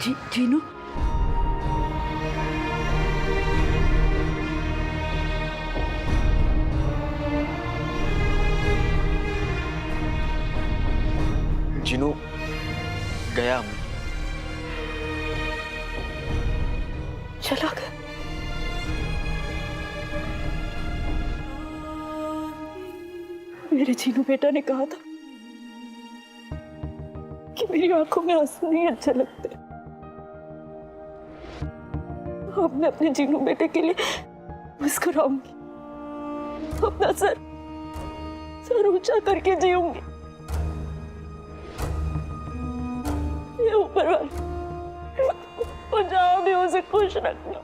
जीनू, जीनू गया। चला गया। मेरे जीनू बेटा ने कहा था कि मेरी आंखों में आंसू नहीं अच्छे लगते। अब मैं अपने जीनू बेटे के लिए मुस्कुराऊंगी, अपना सर ऊंचा करके जीऊंगी। ये ऊपर वाले और जहां भी उसे खुश रखना।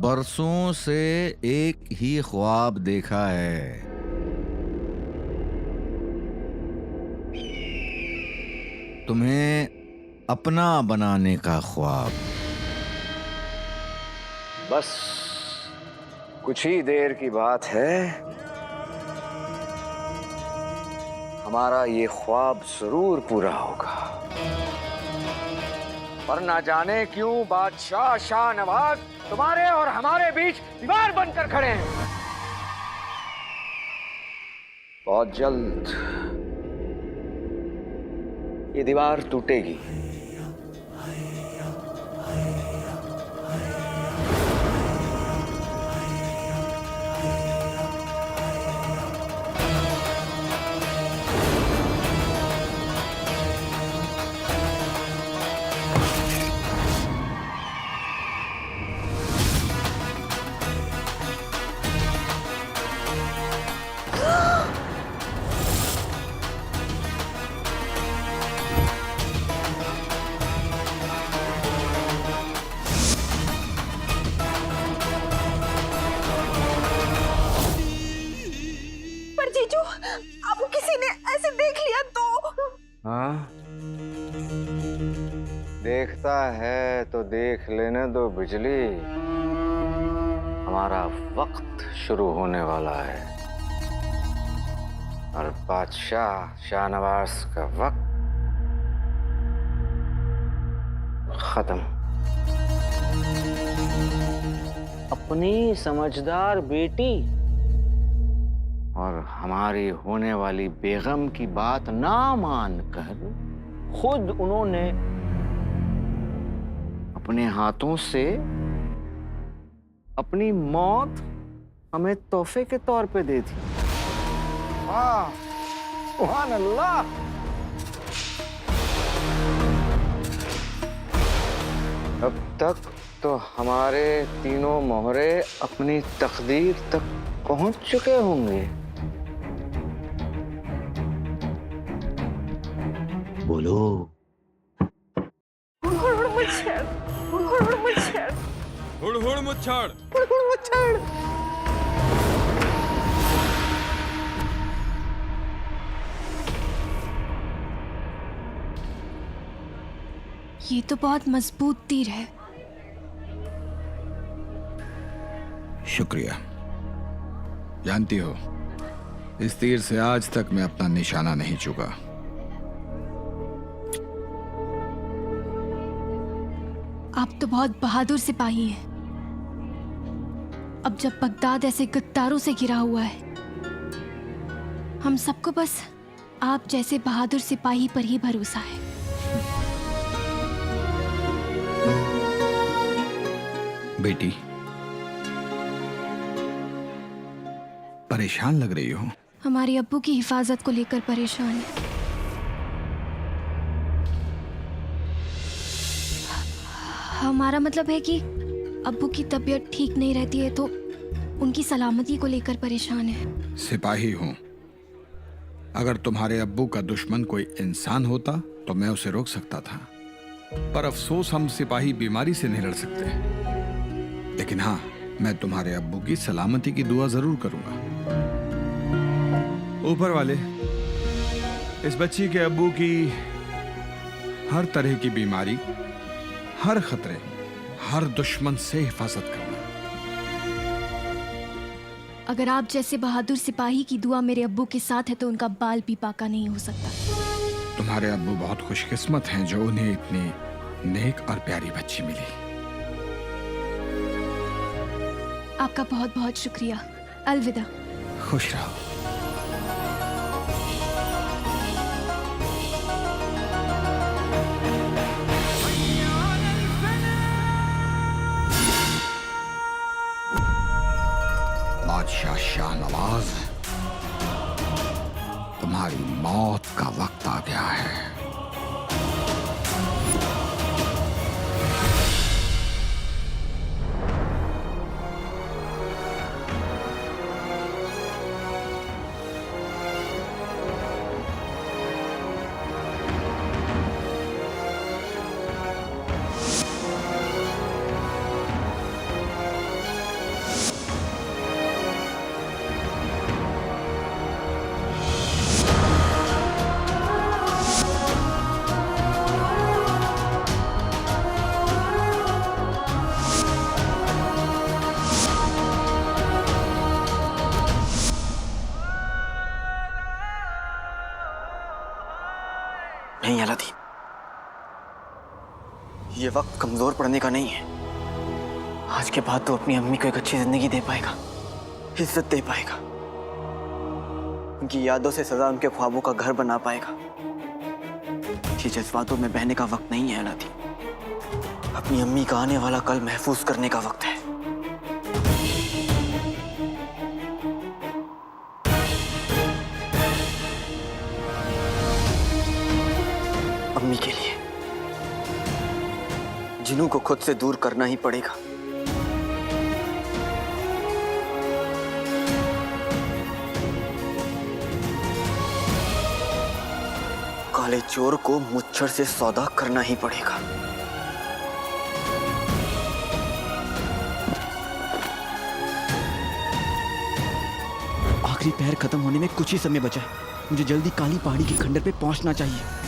बरसों से एक ही ख्वाब देखा है, तुम्हें अपना बनाने का ख्वाब। बस कुछ ही देर की बात है, हमारा ये ख्वाब जरूर पूरा होगा। पर ना जाने क्यों बादशाह शाहनवाज तुम्हारे और हमारे बीच दीवार बनकर खड़े हैं। बहुत जल्द ये दीवार टूटेगी। जीजू, आपको किसी ने ऐसे देख लिया तो? हाँ, देखता है तो देख लेने दो बिजली। हमारा वक्त शुरू होने वाला है और बादशाह शाहनवाज का वक्त खत्म। अपनी समझदार बेटी और हमारी होने वाली बेगम की बात ना मानकर खुद उन्होंने अपने हाथों से अपनी मौत हमें तोहफे के तौर पे दे दी। वाह, सुभान अल्लाह। अब तक तो हमारे तीनों मोहरे अपनी तकदीर तक पहुंच चुके होंगे। बोलो। हुड़ मुच्छड़, हुड़ मुच्छड़, हुड़ मुच्छड़। हुड़ मुच्छड़। ये तो बहुत मजबूत तीर है। शुक्रिया। जानती हो, इस तीर से आज तक मैं अपना निशाना नहीं चुका। आप तो बहुत बहादुर सिपाही हैं। अब जब बगदाद ऐसे गद्दारों से घिरा हुआ है, हम सबको बस आप जैसे बहादुर सिपाही पर ही भरोसा है। बेटी, परेशान लग रही हो। हमारे अब्बू की हिफाजत को लेकर परेशान है। हमारा मतलब है कि अब्बू की तबीयत ठीक नहीं रहती है तो उनकी सलामती को लेकर परेशान है। सिपाही हूं, अगर तुम्हारे अब्बू का दुश्मन कोई इंसान होता तो मैं उसे रोक सकता था, पर अफसोस हम सिपाही बीमारी से नहीं लड़ सकते। लेकिन हाँ, मैं तुम्हारे अब्बू की सलामती की दुआ जरूर करूंगा। ऊपर वाले इस बच्ची के अब्बू की हर तरह की बीमारी, हर खतरे, हर दुश्मन से हिफाजत करना। अगर आप जैसे बहादुर सिपाही की दुआ मेरे अब्बू के साथ है तो उनका बाल भी पाका नहीं हो सकता। तुम्हारे अब्बू बहुत खुशकिस्मत हैं जो उन्हें इतनी नेक और प्यारी बच्ची मिली। आपका बहुत बहुत शुक्रिया। अलविदा। खुश रहो। बादशाह शाहनवाज, तुम्हारी मौत का वक्त आ गया है। नहीं अलादीन, ये वक्त कमजोर पड़ने का नहीं है। आज के बाद तो अपनी अम्मी को एक अच्छी जिंदगी दे पाएगा, इज्जत दे पाएगा, उनकी यादों से सजा उनके ख्वाबों का घर बना पाएगा। ये जज्बातों में बहने का वक्त नहीं है अलादीन। अपनी अम्मी का आने वाला कल महफूज करने का वक्त है। अम्मी के लिए जिन्हों को खुद से दूर करना ही पड़ेगा। काले चोर को मुच्छर से सौदा करना ही पड़ेगा। आखिरी पैर खत्म होने में कुछ ही समय बचा है। मुझे जल्दी काली पहाड़ी के खंडर पे पहुंचना चाहिए।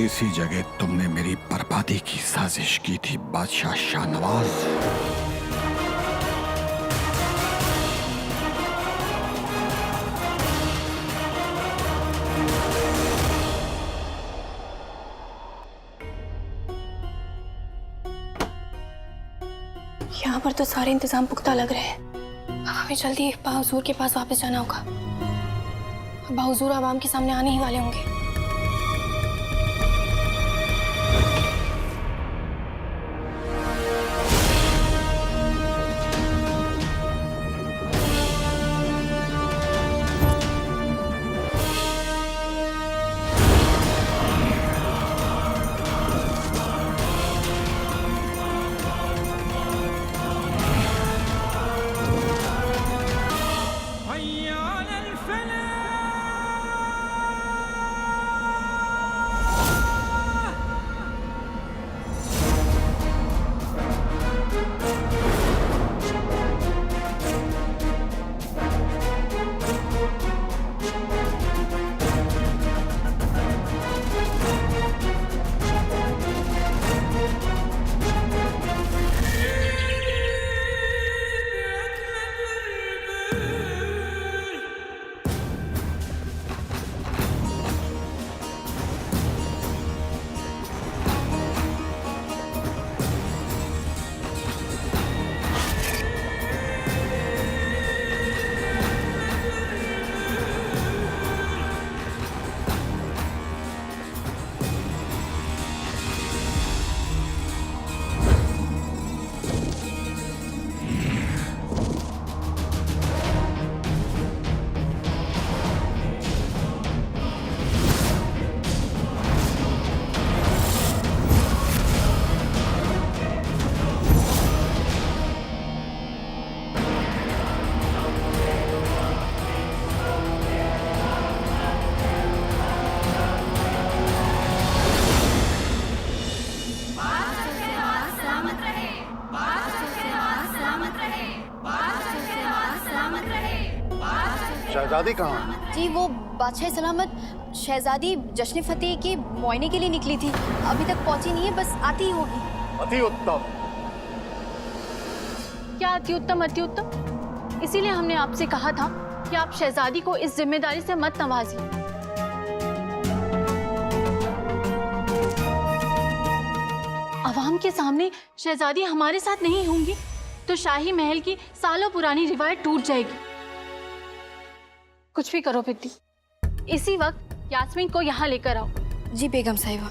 इसी जगह तुमने मेरी बर्बादी की साजिश की थी बादशाह शाहनवाज। यहाँ पर तो सारे इंतजाम पुख्ता लग रहे हैं। अब हमें जल्दी बाहुजूर के पास वापस जाना होगा। बाहुजूर आवाम के सामने आने ही वाले होंगे। शहजादी कहाँ? जी वो बादशाह सलामत शहजादी जश्न फतेह के मुआयने के लिए निकली थी, अभी तक पहुंची नहीं है, बस आती ही होगी। अति उत्तम। क्या अति उत्तम अति उत्तम? इसीलिए हमने आपसे कहा था कि आप शहजादी को इस जिम्मेदारी से मत नवाजिए। अवाम के सामने शहजादी हमारे साथ नहीं होंगी तो शाही महल की सालों पुरानी रिवायत टूट जाएगी। कुछ भी करो बिट्टी, इसी वक्त यास्मीन को यहाँ लेकर आओ। जी बेगम साहिबा।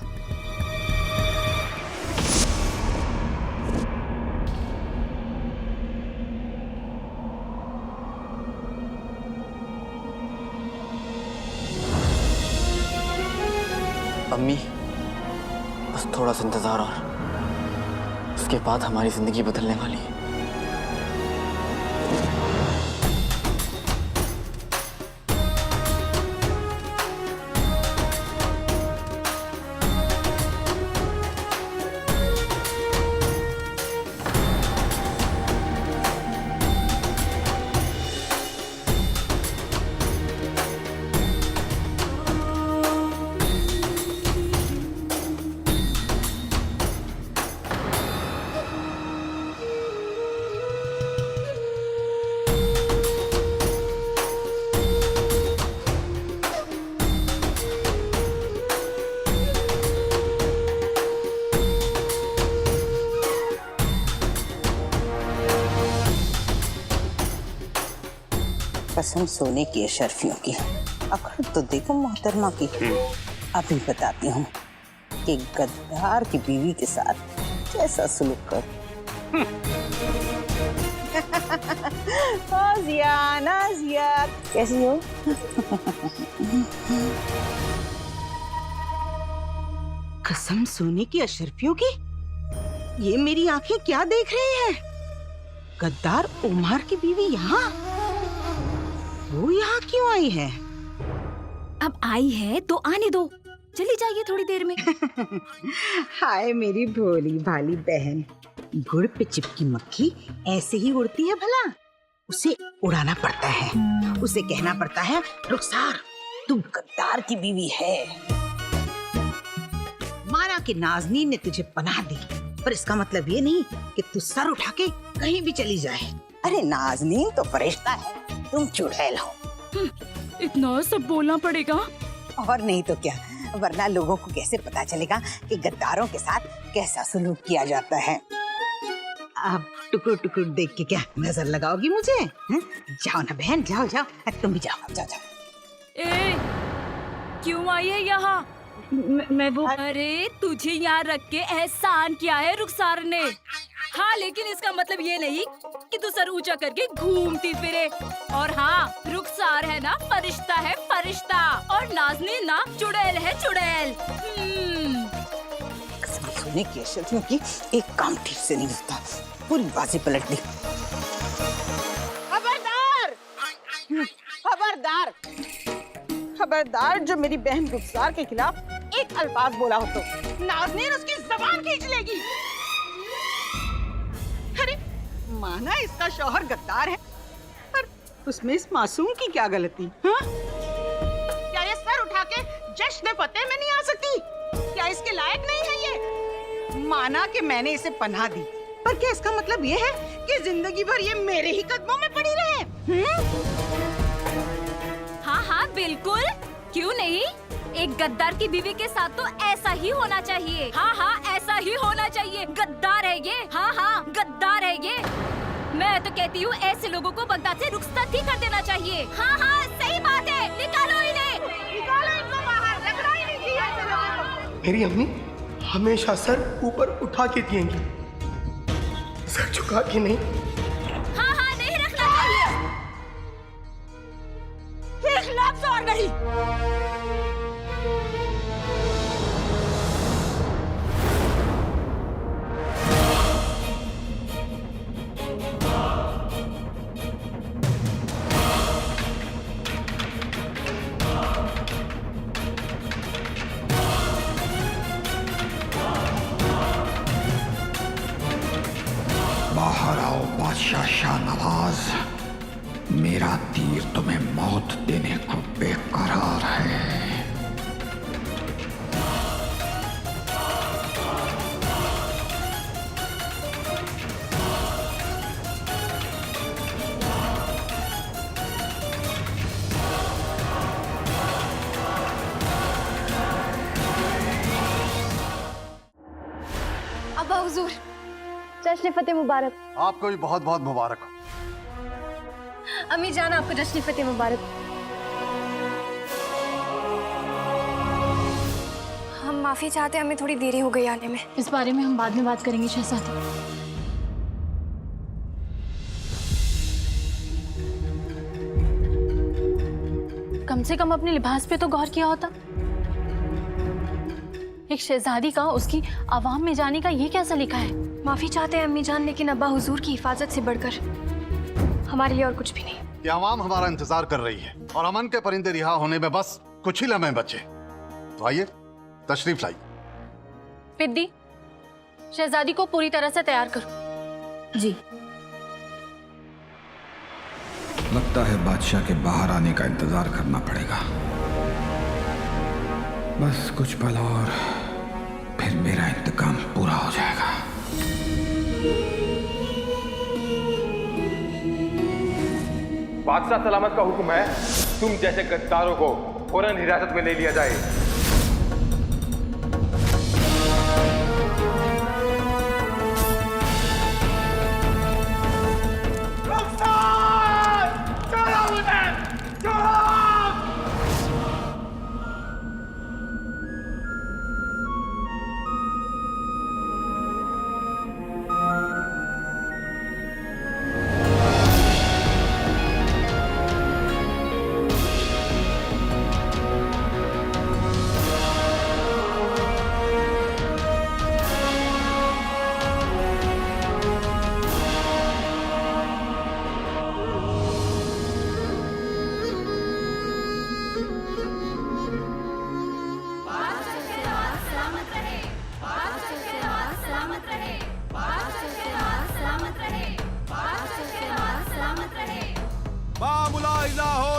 अम्मी, बस थोड़ा सा इंतजार और उसके बाद हमारी जिंदगी बदलने वाली है। कसम सोने की है शर्फियों की। अकड़ तो देखो मोहतरमा की। अभी बताती हूँ कि गद्दार की बीवी के साथ कैसा सलूक कर। नाज़िया, नाज़िया, कैसी हो? कसम सोने की अशरफियों की, ये मेरी आंखें क्या देख रही हैं? गद्दार उमर की बीवी यहाँ? वो यहाँ क्यों आई है? अब आई है तो आने दो, चली जाइए थोड़ी देर में। हाय मेरी भोली भाली बहन, गुड़ पे चिपकी मक्खी ऐसे ही उड़ती है भला? उसे उड़ाना पड़ता है, उसे कहना पड़ता है रुखसार तू गद्दार की बीवी है। माना कि नाज़नीन ने तुझे पनाह दी, पर इसका मतलब ये नहीं कि तू सर उठा के कहीं भी चली जाए। अरे नाज़नीन तो फरिश्ता है, तुम चुड़ैल हो। इतना सब बोलना पड़ेगा? और नहीं तो क्या, वरना लोगों को कैसे पता चलेगा कि गद्दारों के साथ कैसा सलूक किया जाता है। आप टुकुर टुकुर देख के क्या नजर लगाओगी मुझे? जाओ ना बहन, जाओ जाओ, तुम भी जाओ जाओ जाओ। ए, क्यों आई है यहाँ? मैं वो, अरे तुझे यहाँ रख के एहसान किया है रुखसार ने। हाँ लेकिन इसका मतलब ये नहीं कि तू सर ऊंचा करके घूमती फिरे। और हाँ, रुखसार है ना फरिश्ता है फरिश्ता, और नाज़नीन ना चुड़ैल है चुड़ैल। सोने की अशरफियों की एक काम ठीक से नहीं होता, पूरी बाजी पलट दी। खबरदार, खबरदार, खबरदार, जो मेरी बहन रुखसार के खिलाफ एक अल्फाज बोला हो तो नाज़नीन उसकी जबान खींच लेगी। अरे माना इसका शौहर गद्दार है, पर उसमें इस मासूम की क्या गलती? हाँ? क्या ये सर उठा के जश्न फतेह में नहीं आ सकती? क्या इसके लायक नहीं है ये? माना कि मैंने इसे पनाह दी, पर क्या इसका मतलब ये है कि जिंदगी भर ये मेरे ही कदमों में पड़ी रहे? हाँ हाँ बिल्कुल, क्यों नहीं? एक गद्दार की बीवी के साथ तो ऐसा ही होना चाहिए। हाँ हाँ ऐसा ही होना चाहिए। गद्दार है ये, हाँ हाँ गद्दार है ये। मैं तो कहती हूँ ऐसे लोगों को बगदाद से रुखसत ही कर देना चाहिए। हाँ हाँ सही बात है, निकालो इन्हें, निकालो इनको बाहर, रखना ही नहीं चाहिए ऐसे लोगों को। मेरी अम्मी हमेशा सर ऊपर उठा के दिएंगी, सर झुका के नहीं। हाँ हाँ नहीं रखना चाहिए, एक लफ्ज़ और नहीं। बाहर आओ बादशाह शाहनवाज, मेरा तीर तुम्हें मौत देने को बेकरार है। अब्बा हुजूर, जश्न फतेह मुबारक। आपको भी बहुत बहुत मुबारक हो। अम्मी जान, आपको जश्न फतेह मुबारक। हम माफी चाहते हैं, हमें थोड़ी देरी हो गई आने में। इस बारे में हम बाद में बात करेंगे शहजादी। कम से कम अपने लिबास पे तो गौर किया होता। एक शहजादी का उसकी आवाम में जाने का ये क्या सलीका है? माफी चाहते हैं अम्मी जान, लेकिन अब्बा हुजूर की हिफाजत से बढ़कर हमारे लिए और कुछ भी नहीं। ये आवाम हमारा इंतजार कर रही है और अमन के परिंदे रिहा होने में बस कुछ ही लम्हे बचे। तो आइए, तशरीफ लाइए। पिद्दी, शहजादी को पूरी तरह से तैयार करो। जी। लगता है बादशाह के बाहर आने का इंतजार करना पड़ेगा। बस कुछ पल और फिर मेरा इंतकाम पूरा हो जाएगा। बादशाह सलामत का हुक्म है, तुम जैसे गद्दारों को फौरन हिरासत में ले लिया जाए।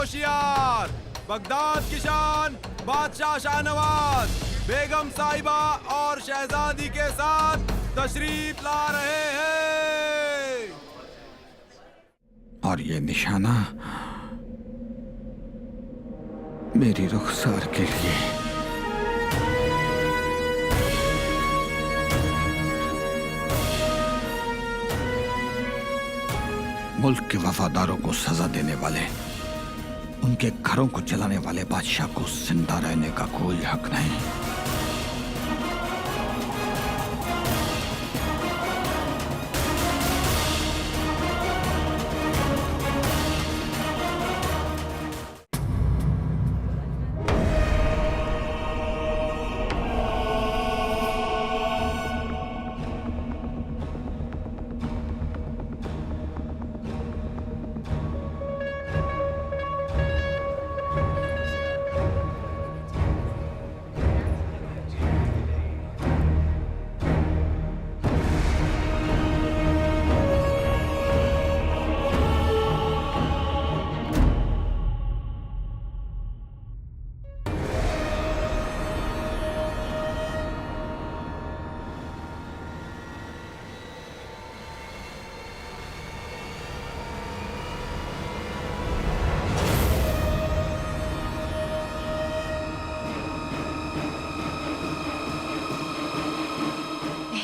होशियार, बगदाद की शान बादशाह शाहनवाज बेगम साहिबा और शहजादी के साथ तशरीफ ला रहे हैं। और ये निशाना मेरी रुखसार के लिए। मुल्क के वफादारों को सजा देने वाले, उनके घरों को जलाने वाले बादशाह को जिंदा रहने का कोई हक नहीं।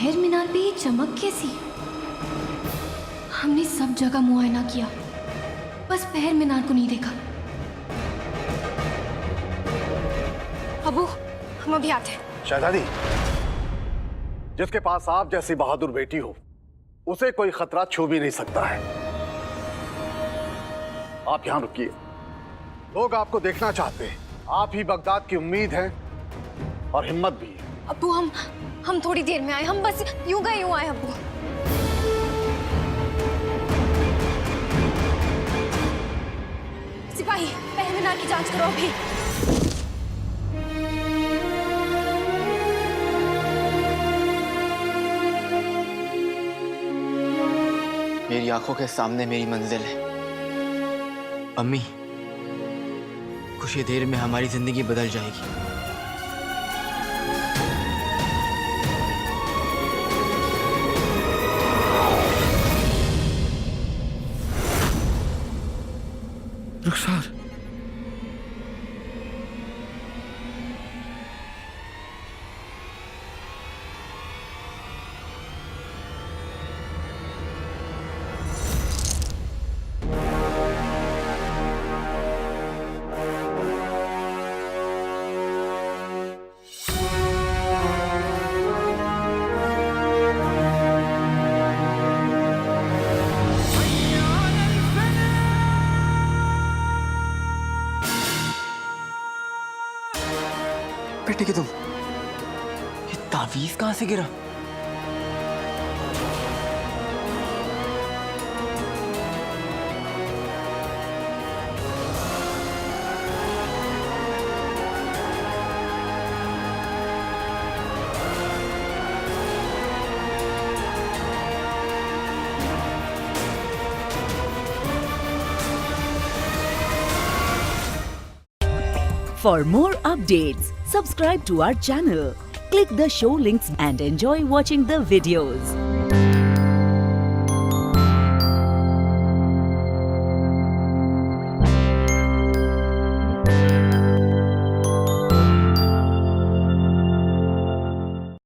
शहर मीनार पे ये चमक कैसी? हमने सब जगह मुआयना किया, बस पहर मीनार को नहीं देखा। अबू, हम अभी आते हैं। शहजादी, जिसके पास आप जैसी बहादुर बेटी हो, उसे कोई खतरा छू भी नहीं सकता है। आप यहां रुकिए, लोग आपको देखना चाहते हैं। आप ही बगदाद की उम्मीद हैं और हिम्मत भी है। अबू, हम थोड़ी देर में आए, हम बस यूं गए यूं आए। अबू, सिपाही, पहले मीनार की जांच करो अभी। मेरी आंखों के सामने मेरी मंजिल है, अम्मी, कुछ ही देर में हमारी जिंदगी बदल जाएगी। रुखसार, बेटे कि तुम, ये तावीज कहां से गिरा? For more updates, subscribe to our channel, click the show links and enjoy watching the videos.